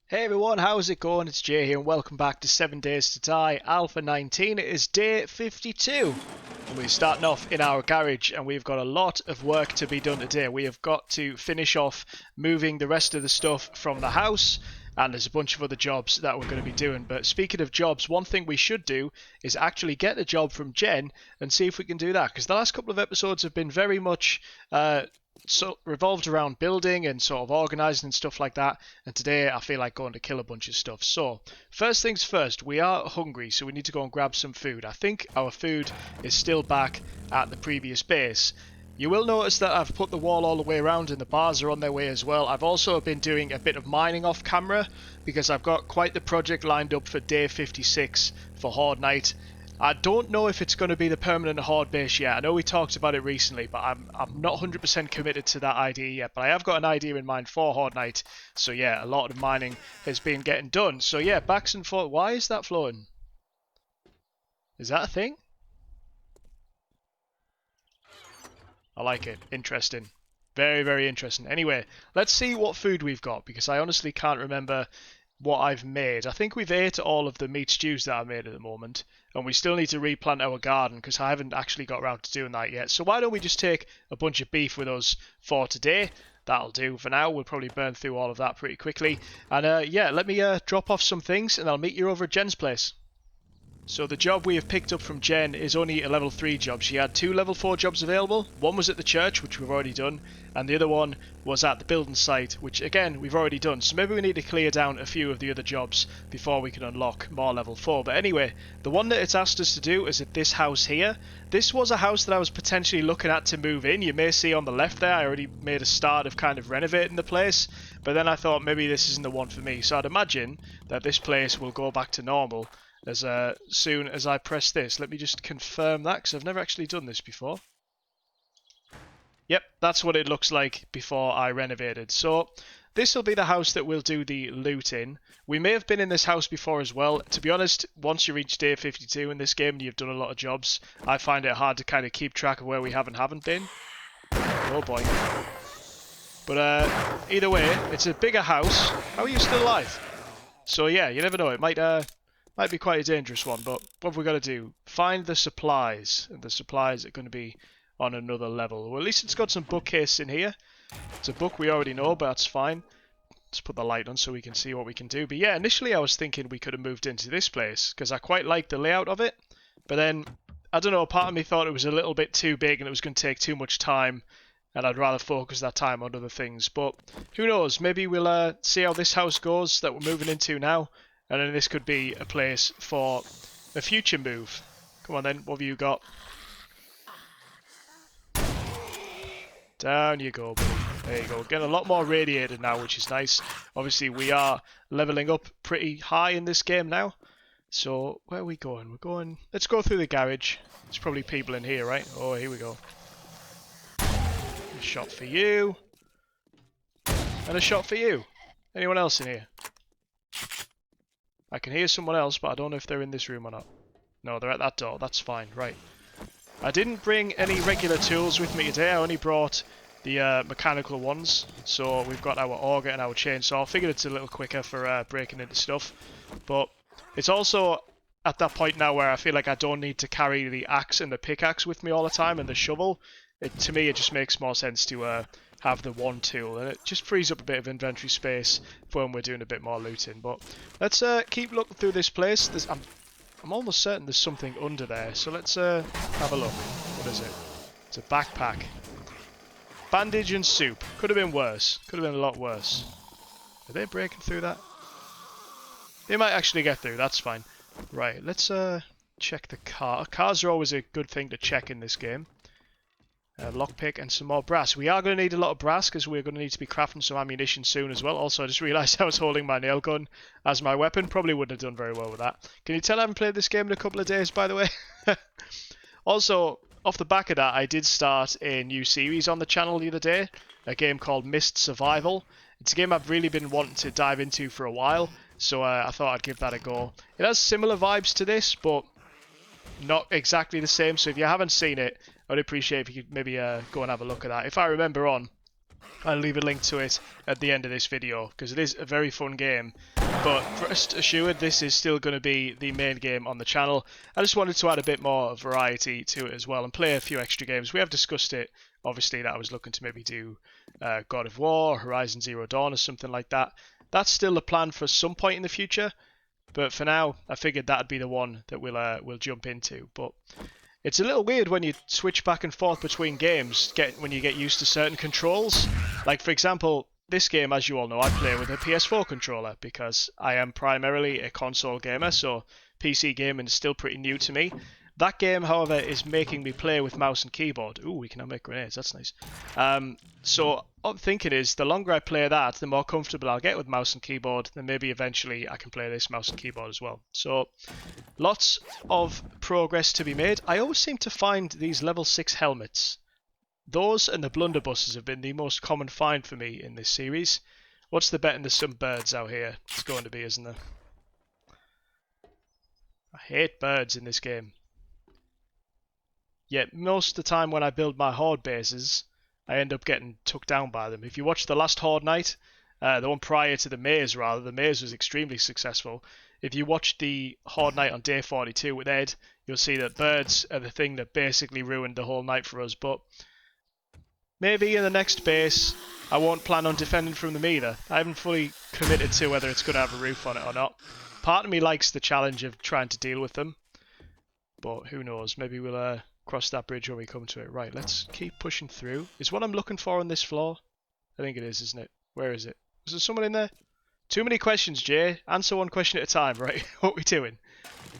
Hey everyone, how's it going? It's Jay here and welcome back to 7 Days to Die Alpha 19. It is day 52 and we're starting off in our garage and we've got a lot of work to be done today. We have got to finish off moving the rest of the stuff from the house and there's a bunch of other jobs that we're going to be doing. But speaking of jobs, one thing we should do is actually get a job from Jen and see if we can do that, because the last couple of episodes have been very much revolved around building and sort of organising and stuff like that, and today I feel like going to kill a bunch of stuff. So first things first, we are hungry, so we need to go and grab some food. I think our food is still back at the previous base. You will notice that I've put the wall all the way around and the bars are on their way as well. I've also been doing a bit of mining off camera because I've got quite the project lined up for day 56 for Horde Night. I don't know if it's going to be the permanent Horde base yet. I know we talked about it recently, but I'm not 100% committed to that idea yet. But I have got an idea in mind for Horde Night. So yeah, a lot of mining has been getting done. So yeah, backs and forth. Why is that floating? Is that a thing? I like it. Interesting. Very, very interesting. Anyway, let's see what food we've got, because I honestly can't remember what I've made. I think we've ate all of the meat stews that I made at the moment, and we still need to replant our garden because I haven't actually got around to doing that yet. So why don't we just take a bunch of beef with us for today? That'll do for now. We'll probably burn through all of that pretty quickly. And yeah, let me drop off some things and I'll meet you over at Jen's place. So the job we have picked up from Jen is only a level 3 job. She had 2 level 4 jobs available. One was at the church, which we've already done, and the other one was at the building site, which again we've already done. So maybe we need to clear down a few of the other jobs before we can unlock more level 4. But anyway, the one that it's asked us to do is at this house here. This was a house that I was potentially looking at to move in. You may see on the left there I already made a start of kind of renovating the place, but then I thought maybe this isn't the one for me. So I'd imagine that this place will go back to normal as soon as I press this. Let me just confirm that, because I've never actually done this before. Yep, that's what it looks like before I renovated. So this will be the house that we'll do the loot in. We may have been in this house before as well. To be honest, once you reach day 52 in this game and you've done a lot of jobs, I find it hard to kind of keep track of where we haven't been. Oh boy. But either way, it's a bigger house. How are you still alive? So yeah, you never know. It might be quite a dangerous one, but what have we got to do? Find the supplies. And the supplies are going to be on another level. Well, at least it's got some bookcase in here. It's a book we already know, but that's fine. Let's put the light on so we can see what we can do. But yeah, initially I was thinking we could have moved into this place, because I quite like the layout of it. But then, I don't know, part of me thought it was a little bit too big and it was going to take too much time. And I'd rather focus that time on other things. But who knows, maybe we'll see how this house goes that we're moving into now. And then this could be a place for a future move. Come on then, what have you got? Down you go, buddy. There you go. Getting a lot more radiated now, which is nice. Obviously, we are leveling up pretty high in this game now. So, where are we going? We're going... Let's go through the garage. There's probably people in here, right? Oh, here we go. A shot for you. And a shot for you. Anyone else in here? I can hear someone else, but I don't know if they're in this room or not. No, they're at that door. That's fine. Right. I didn't bring any regular tools with me today. I only brought the mechanical ones. So we've got our auger and our chainsaw. I figured it's a little quicker for breaking into stuff. But it's also at that point now where I feel like I don't need to carry the axe and the pickaxe with me all the time and the shovel. To me, it just makes more sense to have the one tool, and it just frees up a bit of inventory space for when we're doing a bit more looting. But let's keep looking through this place. I'm almost certain there's something under there, so let's have a look. What is it? It's a backpack. Bandage and soup. Could have been worse. Could have been a lot worse. Are they breaking through that? They might actually get through. That's fine. Right, let's check the car. Cars are always a good thing to check in this game. Lockpick and some more brass. We are going to need a lot of brass because we're going to need to be crafting some ammunition soon as well. Also, I just realised I was holding my nail gun as my weapon. Probably wouldn't have done very well with that. Can you tell I haven't played this game in a couple of days, by the way? Also, off the back of that, I did start a new series on the channel the other day. A game called Myst Survival. It's a game I've really been wanting to dive into for a while. So I thought I'd give that a go. It has similar vibes to this, but not exactly the same. So if you haven't seen it, I'd appreciate if you could maybe go and have a look at that. If I remember on, I'll leave a link to it at the end of this video because it is a very fun game. But rest assured, this is still going to be the main game on the channel. I just wanted to add a bit more variety to it as well and play a few extra games. We have discussed it, obviously, that I was looking to maybe do God of War, Horizon Zero Dawn or something like that. That's still a plan for some point in the future. But for now, I figured that'd be the one that we'll jump into. But it's a little weird when you switch back and forth between games, when you get used to certain controls. Like, for example, this game, as you all know, I play with a PS4 controller because I am primarily a console gamer, so PC gaming is still pretty new to me. That game, however, is making me play with mouse and keyboard. Ooh, we can now make grenades, that's nice. So what I'm thinking is, the longer I play that, the more comfortable I'll get with mouse and keyboard, then maybe eventually I can play this mouse and keyboard as well. So, lots of progress to be made. I always seem to find these level 6 helmets. Those and the blunderbusses have been the most common find for me in this series. What's the betting there's some birds out here? It's going to be, isn't there? I hate birds in this game. Yet most of the time when I build my horde bases, I end up getting took down by them. If you watch the last Horde Night, the one prior to the maze rather, the maze was extremely successful. If you watch the Horde Night on day 42 with Ed, you'll see that birds are the thing that basically ruined the whole night for us. But maybe in the next base, I won't plan on defending from them either. I haven't fully committed to whether it's going to have a roof on it or not. Part of me likes the challenge of trying to deal with them, but who knows, maybe we'll cross that bridge when we come to it. Right, let's keep pushing through. Is what I'm looking for on this floor? I think it is, isn't it? Where is it? Is there someone in there? Too many questions, Jay. Answer one question at a time, right? What are we doing?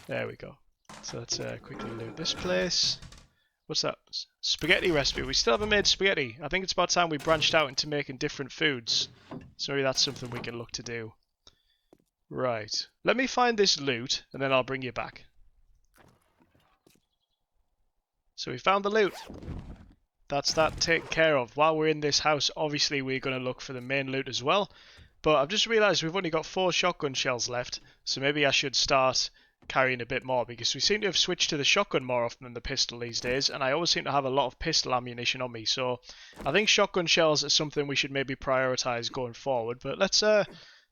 There we go. So let's quickly loot this place. What's that? Spaghetti recipe. We still haven't made spaghetti. I think it's about time we branched out into making different foods. So maybe that's something we can look to do. Right. Let me find this loot, and then I'll bring you back. So we found the loot. That's that taken care of. While we're in this house, obviously we're going to look for the main loot as well. But I've just realised we've only got 4 shotgun shells left. So maybe I should start carrying a bit more, because we seem to have switched to the shotgun more often than the pistol these days. And I always seem to have a lot of pistol ammunition on me. So I think shotgun shells are something we should maybe prioritise going forward. But let's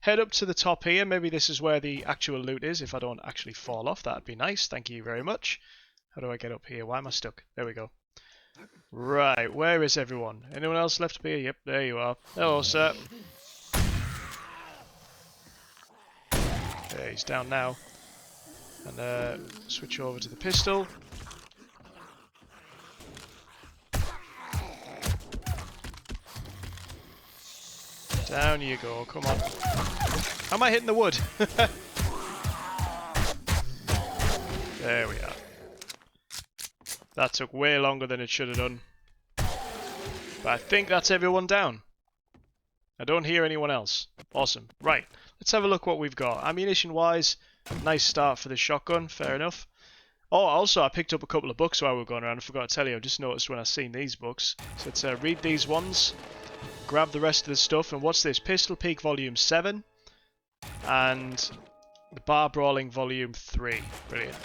head up to the top here. Maybe this is where the actual loot is. If I don't actually fall off, that'd be nice. Thank you very much. How do I get up here? Why am I stuck? There we go. Right, where is everyone? Anyone else left up here? Yep, there you are. Hello, sir. There, he's down now. And switch over to the pistol. Down you go, come on. How am I hitting the wood? There we are. That took way longer than it should have done. But I think that's everyone down. I don't hear anyone else. Awesome. Right, let's have a look what we've got. Ammunition-wise, nice start for the shotgun, fair enough. Oh, also, I picked up a couple of books while we were going around. I forgot to tell you, I just noticed when I seen these books. So let's read these ones, grab the rest of the stuff. And what's this? Pistol Peak Volume 7 and the Bar Brawling Volume 3. Brilliant.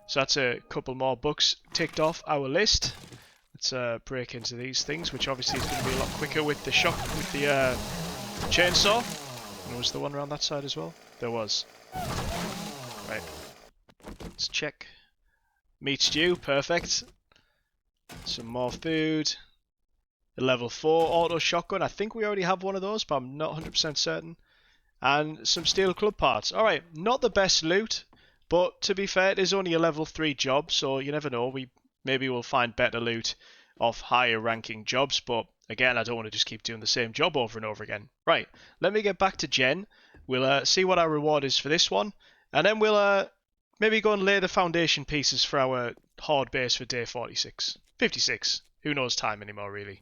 So that's a couple more books ticked off our list. Let's break into these things, which obviously is going to be a lot quicker with the chainsaw. And was there one around that side as well? There was. Right. Let's check. Meat stew, perfect. Some more food. A level 4 auto shotgun. I think we already have one of those, but I'm not 100% certain. And some steel club parts. Alright, not the best loot. But to be fair, it is only a level 3 job, so you never know. Maybe we'll find better loot off higher ranking jobs, but again, I don't want to just keep doing the same job over and over again. Right, let me get back to Jen. We'll see what our reward is for this one, and then we'll maybe go and lay the foundation pieces for our horde base for day 46. 56. Who knows time anymore, really.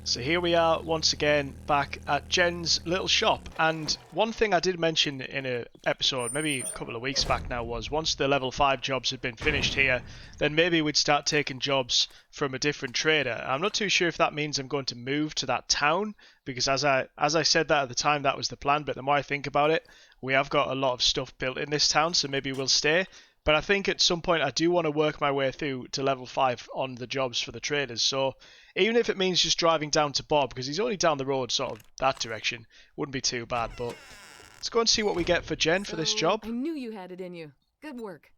So here we are once again back at Jen's little shop, and one thing I did mention in an episode maybe a couple of weeks back now was once the level 5 jobs had been finished here, then maybe we'd start taking jobs from a different trader. I'm not too sure if that means I'm going to move to that town, because as I said that at the time, that was the plan, but the more I think about it, we have got a lot of stuff built in this town, so maybe we'll stay. But I think at some point I do want to work my way through to level 5 on the jobs for the traders. So Even if it means just driving down to Bob, because he's only down the road sort of that direction, wouldn't be too bad. But let's go and see what we get for Jen for this job. I knew you had it in you. Good work.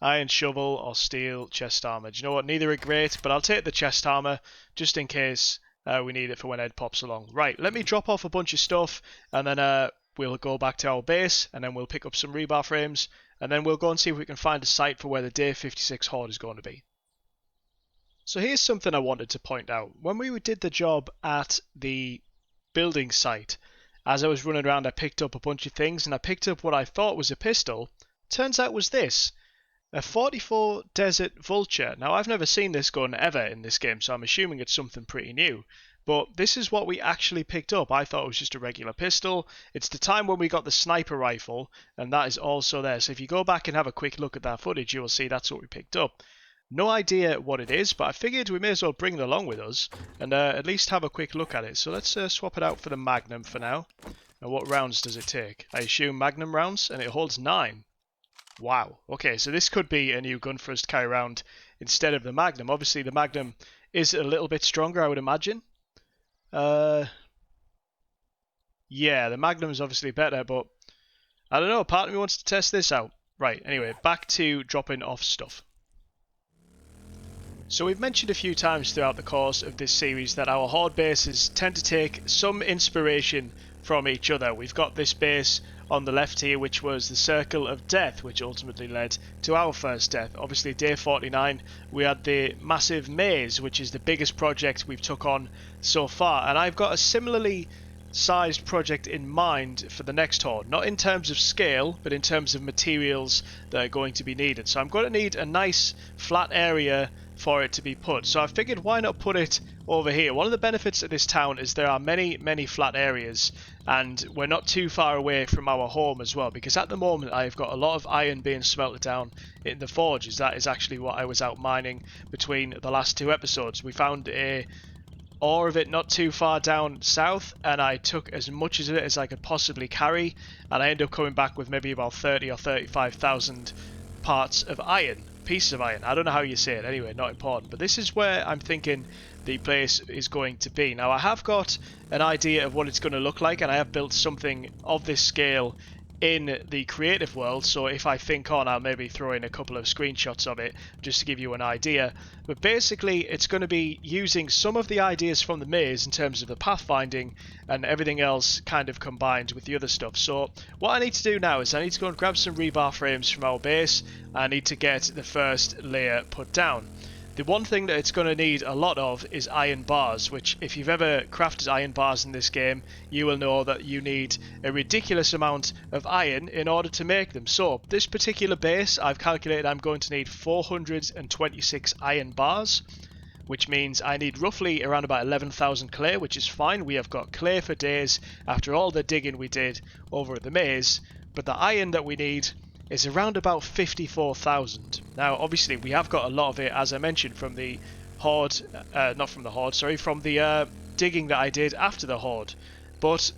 Iron shovel or steel chest armor. Do you know what? Neither are great, but I'll take the chest armor just in case we need it for when Ed pops along. Right, let me drop off a bunch of stuff, and then we'll go back to our base, and then we'll pick up some rebar frames, and then we'll go and see if we can find a site for where the Day 56 Horde is going to be. So here's something I wanted to point out. When we did the job at the building site, as I was running around, I picked up a bunch of things, and I picked up what I thought was a pistol. Turns out it was this. A 44 Desert Vulture. Now, I've never seen this gun ever in this game, so I'm assuming it's something pretty new. But this is what we actually picked up. I thought it was just a regular pistol. It's the time when we got the sniper rifle, and that is also there. So if you go back and have a quick look at that footage, you will see that's what we picked up. No idea what it is, but I figured we may as well bring it along with us, and at least have a quick look at it. So let's swap it out for the Magnum for now. Now, what rounds does it take? I assume Magnum rounds, and it holds 9. Wow. Okay, so this could be a new gun for us to carry around instead of the Magnum. Obviously, the Magnum is a little bit stronger, I would imagine. Yeah, the Magnum is obviously better, but I don't know. Part of me wants to test this out. Right, anyway, back to dropping off stuff. So we've mentioned a few times throughout the course of this series that our Horde bases tend to take some inspiration from each other. We've got this base on the left here, which was the Circle of Death, which ultimately led to our first death. Obviously, day 49, we had the massive maze, which is the biggest project we've took on so far. And I've got a similarly sized project in mind for the next Horde. Not in terms of scale, but in terms of materials that are going to be needed. So I'm going to need a nice flat area for it to be put. So I figured, why not put it over here? One of the benefits of this town is there are many flat areas, and we're not too far away from our home as well, because at the moment I've got a lot of iron being smelted down in the forges. That is actually what I was out mining between the last 2 episodes. We found a ore of it not too far down south, and I took as much of it as I could possibly carry, and I ended up coming back with maybe about 30 or 35,000 parts of iron. Pieces of iron. I don't know how you say it. Anyway, not important. But this is where I'm thinking the place is going to be. Now, I have got an idea of what it's going to look like, and I have built something of this scale in the creative world, so if I think on, I'll maybe throw in a couple of screenshots of it just to give you an idea. But basically, it's going to be using some of the ideas from the maze in terms of the pathfinding and everything else kind of combined with the other stuff. So what I need to do now is I need to go and grab some rebar frames from our base. I need to get the first layer put down. The one thing that it's going to need a lot of is iron bars, which if you've ever crafted iron bars in this game, you will know that you need a ridiculous amount of iron in order to make them. So this particular base, I've calculated I'm going to need 426 iron bars, which means I need roughly around about 11,000 clay, which is fine. We have got clay for days after all the digging we did over at the maze, but the iron that we need is around about 54,000. Now, obviously, we have got a lot of it, as I mentioned, from the Horde, not from the Horde, sorry, from the digging that I did after the Horde. But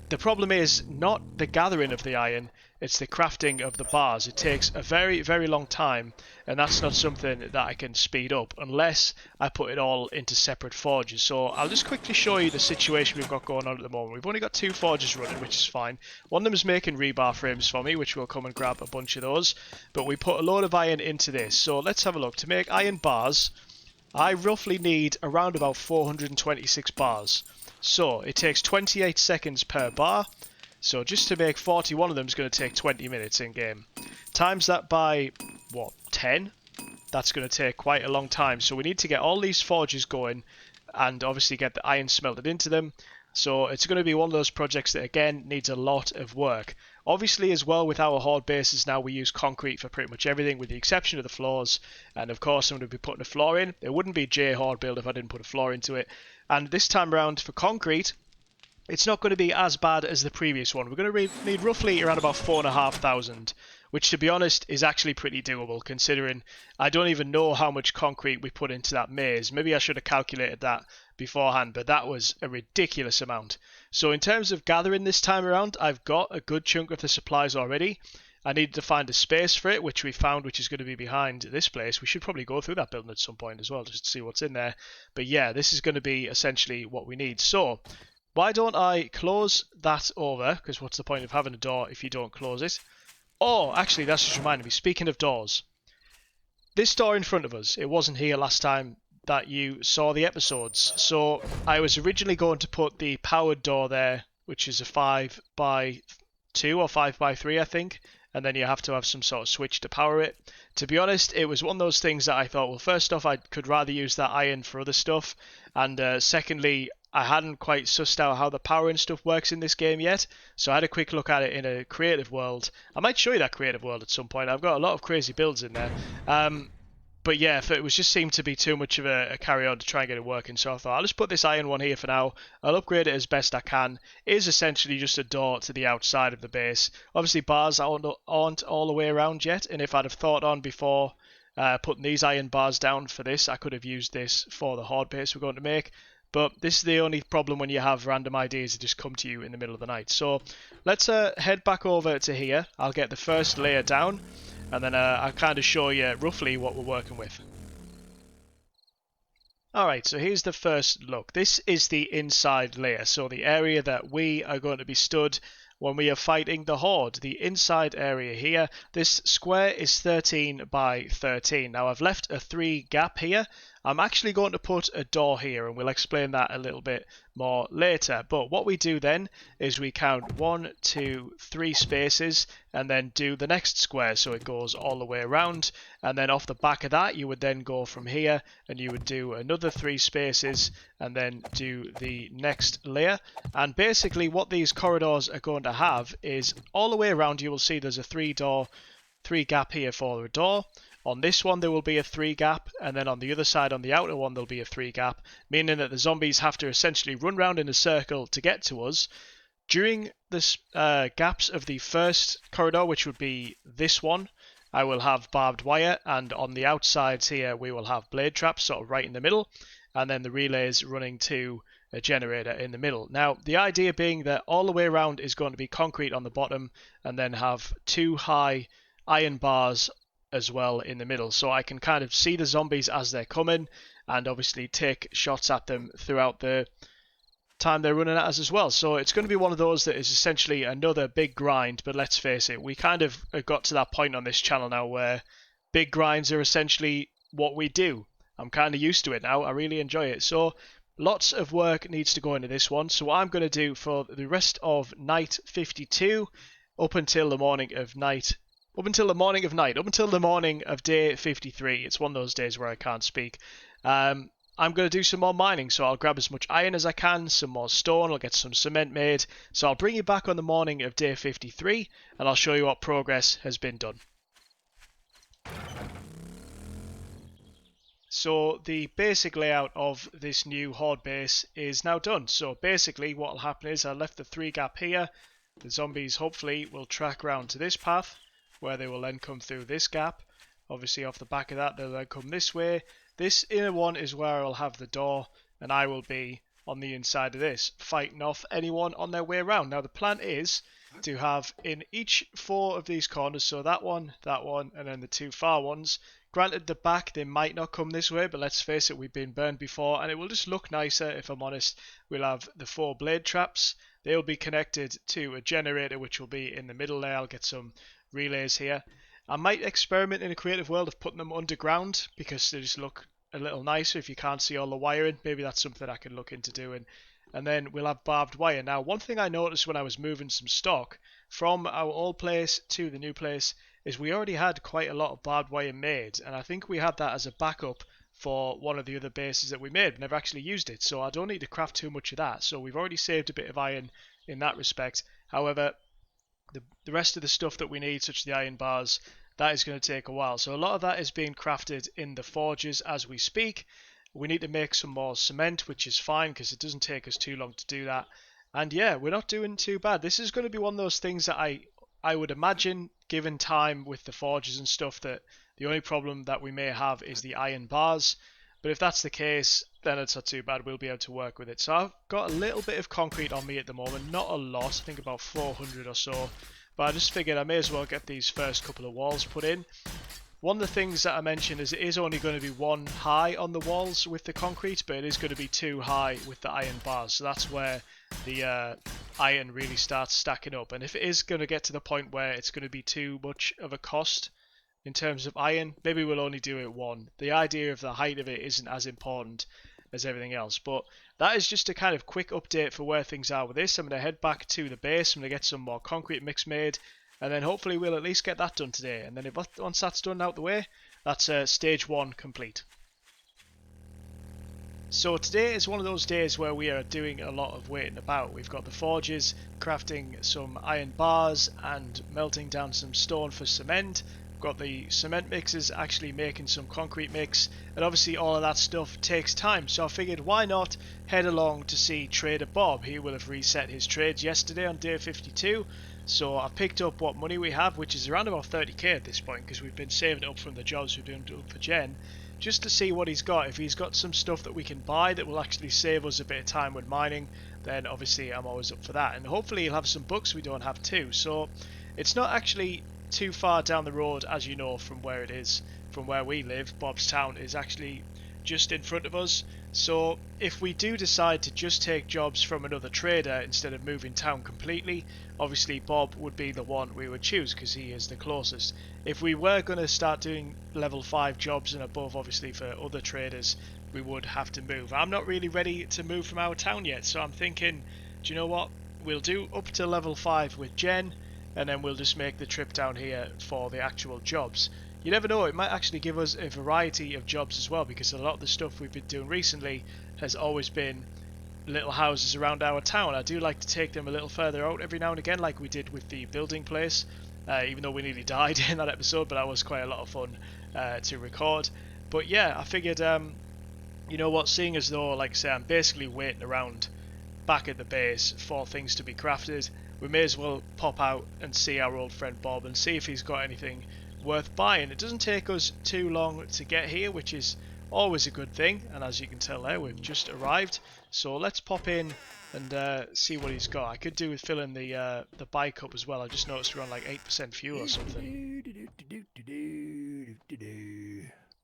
the problem is not the gathering of the iron, it's the crafting of the bars. It takes a very long time, and that's not something that I can speed up unless I put it all into separate forges. So I'll just quickly show you the situation we've got going on at the moment. We've only got 2 forges running, which is fine. One of them is making rebar frames for me, which we'll come and grab a bunch of those. But we put a load of iron into this. So let's have a look. To make iron bars, I roughly need around about 426 bars. So it takes 28 seconds per bar. So just to make 41 of them is going to take 20 minutes in game. Times that by, what, 10? That's going to take quite a long time. So we need to get all these forges going and obviously get the iron smelted into them. So it's going to be one of those projects that, again, needs a lot of work. Obviously, as well, with our Horde bases now, we use concrete for pretty much everything with the exception of the floors. And of course, I'm going to be putting a floor in. It wouldn't be J Horde build if I didn't put a floor into it. And this time around for concrete, it's not going to be as bad as the previous one. We're going to need roughly around about 4,500, which to be honest is actually pretty doable considering I don't even know how much concrete we put into that maze. Maybe I should have calculated that beforehand, but that was a ridiculous amount. So in terms of gathering this time around, I've got a good chunk of the supplies already. I needed to find a space for it, which we found, which is going to be behind this place. We should probably go through that building at some point as well, just to see what's in there. But yeah, this is going to be essentially what we need. So why don't I close that over? Because what's the point of having a door if you don't close it? Oh, actually, that's just reminded me. Speaking of doors, this door in front of us, it wasn't here last time that you saw the episodes. So I was originally going to put the powered door there, which is a 5x2 or 5x3, I think. And then you have to have some sort of switch to power it. To be honest, it was one of those things that I thought, well, first off, I could rather use that iron for other stuff. And secondly, I hadn't quite sussed out how the power and stuff works in this game yet, so I had a quick look at it in a creative world. I might show you that creative world at some point. I've got a lot of crazy builds in there. But yeah, if it was just seemed to be too much of a carry on to try and get it working, so I thought I'll just put this iron one here for now. I'll upgrade it as best I can. It is essentially just a door to the outside of the base. Obviously bars aren't all the way around yet, and if I'd have thought on before putting these iron bars down for this, I could have used this for the horde base we're going to make. But this is the only problem when you have random ideas that just come to you in the middle of the night. So let's head back over to here. I'll get the first layer down, and then I'll kind of show you roughly what we're working with. Alright, so here's the first look. This is the inside layer, so the area that we are going to be stood when we are fighting the horde. The inside area here, this square is 13 by 13. Now I've left a 3 gap here. I'm actually going to put a door here, and we'll explain that a little bit more later. But what we do then is we count 1, 2, 3 spaces and then do the next square, so it goes all the way around. And then off the back of that, you would then go from here and you would do another 3 spaces and then do the next layer. And basically what these corridors are going to have is all the way around you will see there's a 3 gap here for a door. On this one there will be a 3 gap, and then on the other side, on the outer one, there'll be a 3 gap, meaning that the zombies have to essentially run round in a circle to get to us. During the gaps of the first corridor, which would be this one, I will have barbed wire, and on the outsides here we will have blade traps sort of right in the middle, and then the relays running to a generator in the middle. Now the idea being that all the way around is going to be concrete on the bottom, and then have 2 high iron bars as well in the middle, so I can kind of see the zombies as they're coming and obviously take shots at them throughout the time they're running at us as well. So it's going to be one of those that is essentially another big grind, but let's face it, we kind of got to that point on this channel now where big grinds are essentially what we do. I'm kind of used to it now. I really enjoy it. So lots of work needs to go into this one. So what I'm going to do for the rest of night 52 up until the morning of day 53. It's one of those days where I can't speak. I'm going to do some more mining, so I'll grab as much iron as I can, some more stone, I'll get some cement made. So I'll bring you back on the morning of day 53, and I'll show you what progress has been done. So the basic layout of this new horde base is now done. So basically what will happen is I left the 3 gap here. The zombies hopefully will track around to this path, where they will then come through this gap. Obviously off the back of that they'll then come this way. This inner one is where I'll have the door, and I will be on the inside of this, fighting off anyone on their way around. Now the plan is to have in each 4 of these corners, so that one, and then the 2 far ones. Granted, the back, they might not come this way, but let's face it, we've been burned before, and it will just look nicer, if I'm honest. We'll have the 4 blade traps. They'll be connected to a generator, which will be in the middle there. I'll get some relays here. I might experiment in a creative world of putting them underground, because they just look a little nicer if you can't see all the wiring. Maybe that's something I can look into doing. And then we'll have barbed wire. Now, one thing I noticed when I was moving some stock from our old place to the new place is we already had quite a lot of barbed wire made, and I think we had that as a backup for one of the other bases that we made. We never actually used it, so I don't need to craft too much of that. So we've already saved a bit of iron in that respect. However, the rest of the stuff that we need, such as the iron bars, that is going to take a while. So a lot of that is being crafted in the forges as we speak. We need to make some more cement, which is fine because it doesn't take us too long to do that. And yeah, we're not doing too bad. This is going to be one of those things that I would imagine, given time with the forges and stuff, that the only problem that we may have is the iron bars. But if that's the case, then it's not too bad. We'll be able to work with it. So I've got a little bit of concrete on me at the moment. Not a lot. I think about 400 or so. but I just figured I may as well get these first couple of walls put in. One of the things that I mentioned is it is only going to be 1 high on the walls with the concrete, but it is going to be 2 high with the iron bars. So that's where the iron really starts stacking up. And if it is going to get to the point where it's going to be too much of a cost in terms of iron, maybe we'll only do it 1. The idea of the height of it isn't as important as everything else. But that is just a kind of quick update for where things are with this. I'm going to head back to the base. I'm going to get some more concrete mix made. And then hopefully we'll at least get that done today. And then once that's done out the way, that's stage 1 complete. So today is one of those days where we are doing a lot of waiting about. We've got the forges crafting some iron bars and melting down some stone for cement. We've got the cement mixers actually making some concrete mix. And obviously all of that stuff takes time. So I figured why not head along to see Trader Bob. He will have reset his trades yesterday on day 52. So I picked up what money we have, which is around about 30k at this point, because we've been saving it up from the jobs we're doing for Jen, just to see what he's got. If he's got some stuff that we can buy that will actually save us a bit of time with mining, then obviously I'm always up for that. And hopefully he'll have some books we don't have too. So it's not actually too far down the road, as you know, from where it is, from where we live. Bob's town is actually just in front of us. So if we do decide to just take jobs from another trader instead of moving town completely, obviously Bob would be the one we would choose because he is the closest. If we were going to start doing level 5 jobs and above, obviously for other traders, we would have to move. I'm not really ready to move from our town yet, so I'm thinking, do you know what, we'll do up to level 5 with Jen, and then we'll just make the trip down here for the actual jobs. You never know, it might actually give us a variety of jobs as well, because a lot of the stuff we've been doing recently has always been little houses around our town. I do like to take them a little further out every now and again, like we did with the building place, even though we nearly died in that episode, but that was quite a lot of fun to record. But yeah, I figured, you know what, seeing as though, like I say, I'm basically waiting around back at the base for things to be crafted, we may as well pop out and see our old friend Bob and see if he's got anything worth buying. It doesn't take us too long to get here, which is always a good thing, and as you can tell there, we've just arrived. So let's pop in and see what he's got. I could do with filling the bike up as well. I just noticed we're on like 8% fuel or something.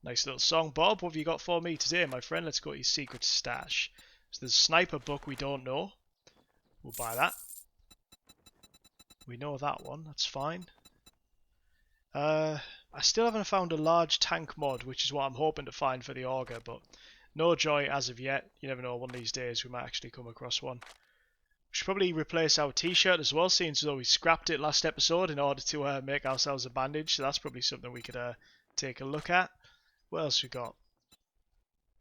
Nice little song. Bob, what have you got for me today, my friend? Let's go to your secret stash. So there's a sniper book we don't know. We'll buy that. We know that one, that's fine. I still haven't found a large tank mod, which is what I'm hoping to find for the auger, but no joy as of yet. You never know, one of these days we might actually come across one. We should probably replace our t-shirt as well, seeing as though we scrapped it last episode in order to make ourselves a bandage, so that's probably something we could take a look at. What else we got?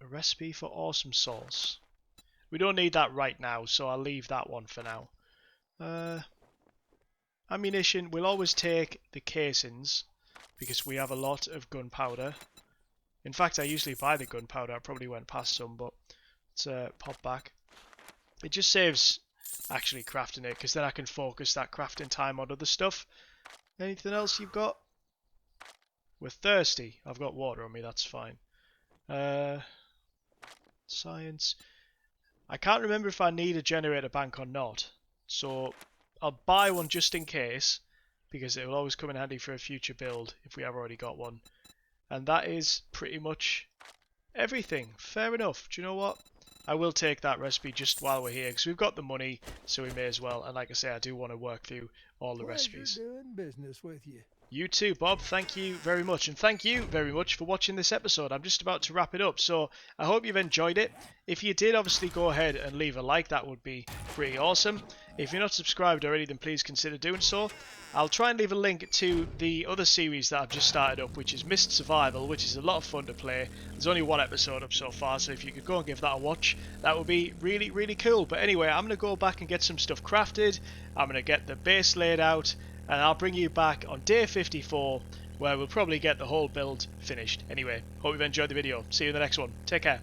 A recipe for awesome sauce. We don't need that right now, so I'll leave that one for now. Ammunition, we'll always take the casings because we have a lot of gunpowder. In fact, I usually buy the gunpowder. I probably went past some, but let's pop back. It just saves actually crafting it, because then I can focus that crafting time on other stuff. Anything else you've got? We're thirsty. I've got water on me, that's fine. Science. I can't remember if I need a generator bank or not, so I'll buy one just in case, because it will always come in handy for a future build if we have already got one. And that is pretty much everything. Fair enough. Do you know what? I will take that recipe just while we're here, because we've got the money, so we may as well. And like I say, I do want to work through all the recipes. Doing business with you. You too, Bob. Thank you very much. And thank you very much for watching this episode. I'm just about to wrap it up, so I hope you've enjoyed it. If you did, obviously go ahead and leave a like. That would be pretty awesome. If you're not subscribed already, then please consider doing so. I'll try and leave a link to the other series that I've just started up, which is Mist Survival, which is a lot of fun to play. There's only one episode up so far, so if you could go and give that a watch, that would be really, really cool. But anyway, I'm going to go back and get some stuff crafted. I'm going to get the base laid out, and I'll bring you back on day 54, where we'll probably get the whole build finished. Anyway, hope you've enjoyed the video. See you in the next one. Take care.